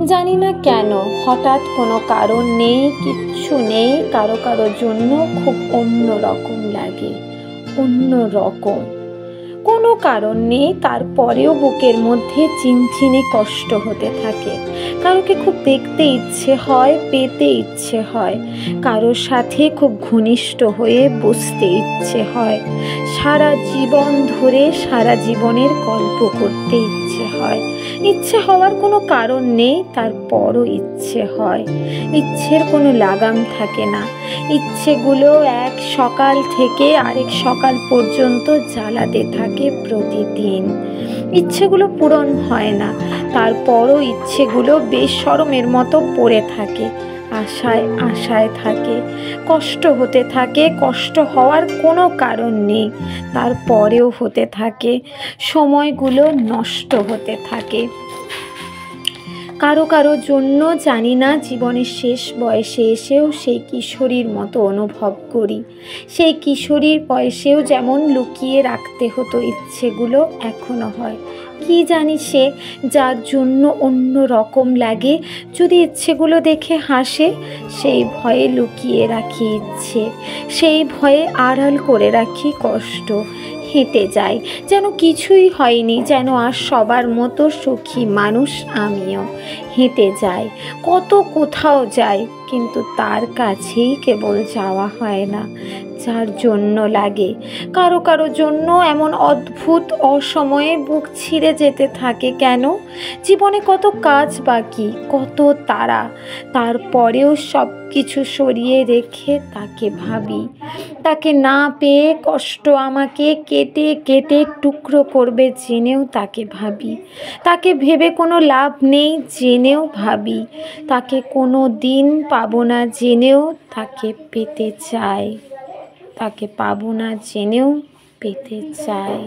জানি না কেন হঠাৎ কোনো কারণ নেই, কিচ্ছু নেই, কারো কারোর জন্য খুব অন্য রকম লাগে, অন্য রকম। কোনো কারণ নেই, তারপরেও বুকের মধ্যে চিনচিনে কষ্ট হতে থাকে। কারোকে খুব দেখতে ইচ্ছে হয়, পেতে ইচ্ছে হয়, কারোর সাথে খুব ঘনিষ্ঠ হয়ে বসতে ইচ্ছে হয়, সারা জীবন ধরে সারা জীবনের গল্প করতে ইচ্ছে হয়। ইচ্ছে হওয়ার কোনো কারণ নেই, তারপরও ইচ্ছে হয়। ইচ্ছের কোনো লাগাম থাকে না, ইচ্ছেগুলো এক সকাল থেকে আরেক সকাল পর্যন্ত জ্বালাতে থাকে প্রতিদিন। ইচ্ছেগুলো পূরণ হয় না, তারপরও ইচ্ছেগুলো বেশরমের মতো পড়ে থাকে, আশায় আশায় থাকে। কষ্ট হতে থাকে, কষ্ট হওয়ার কোনো কারণ নেই, তারপরেও হতে থাকে। সময়গুলো নষ্ট হতে থাকে। কারো কারো জন্য জানি না জীবনের শেষ বয়সে এসেও সেই কিশোরীর মতো অনুভব করি। সেই কিশোরীর বয়সেও যেমন লুকিয়ে রাখতে হতো ইচ্ছেগুলো, এখনো হয়। কি জানি সে যার জন্য অন্য রকম লাগে, যদি ইচ্ছেগুলো দেখে হাসে, সেই ভয়ে লুকিয়ে রাখি ইচ্ছে, সেই ভয়ে আড়াল করে রাখি কষ্ট। হেঁটে যাই যেন কিছুই হয়নি, যেন আর সবার মতো সুখী মানুষ আমিও। হেঁটে যাই, কত কোথাও যাই, কিন্তু তার কাছেই কেবল যাওয়া হয় না যার জন্য লাগে। কারো কারো জন্য এমন অদ্ভুত অসময়ে বুক ছিঁড়ে যেতে থাকে কেন? জীবনে কত কাজ বাকি, কত তাড়া, তারপরেও সব কিছু সরিয়ে রেখে তাকে ভাবি। তাকে না পেয়ে কষ্ট আমাকে কেটে কেটে টুকরো করবে জেনেও তাকে ভাবি। তাকে ভেবে কোনো লাভ নেই জেনেও ভাবি। তাকে কোনো দিন পাবো না জেনেও তাকে পেতে চাই। তাকে পাবো না জেনেও পেতে চাই।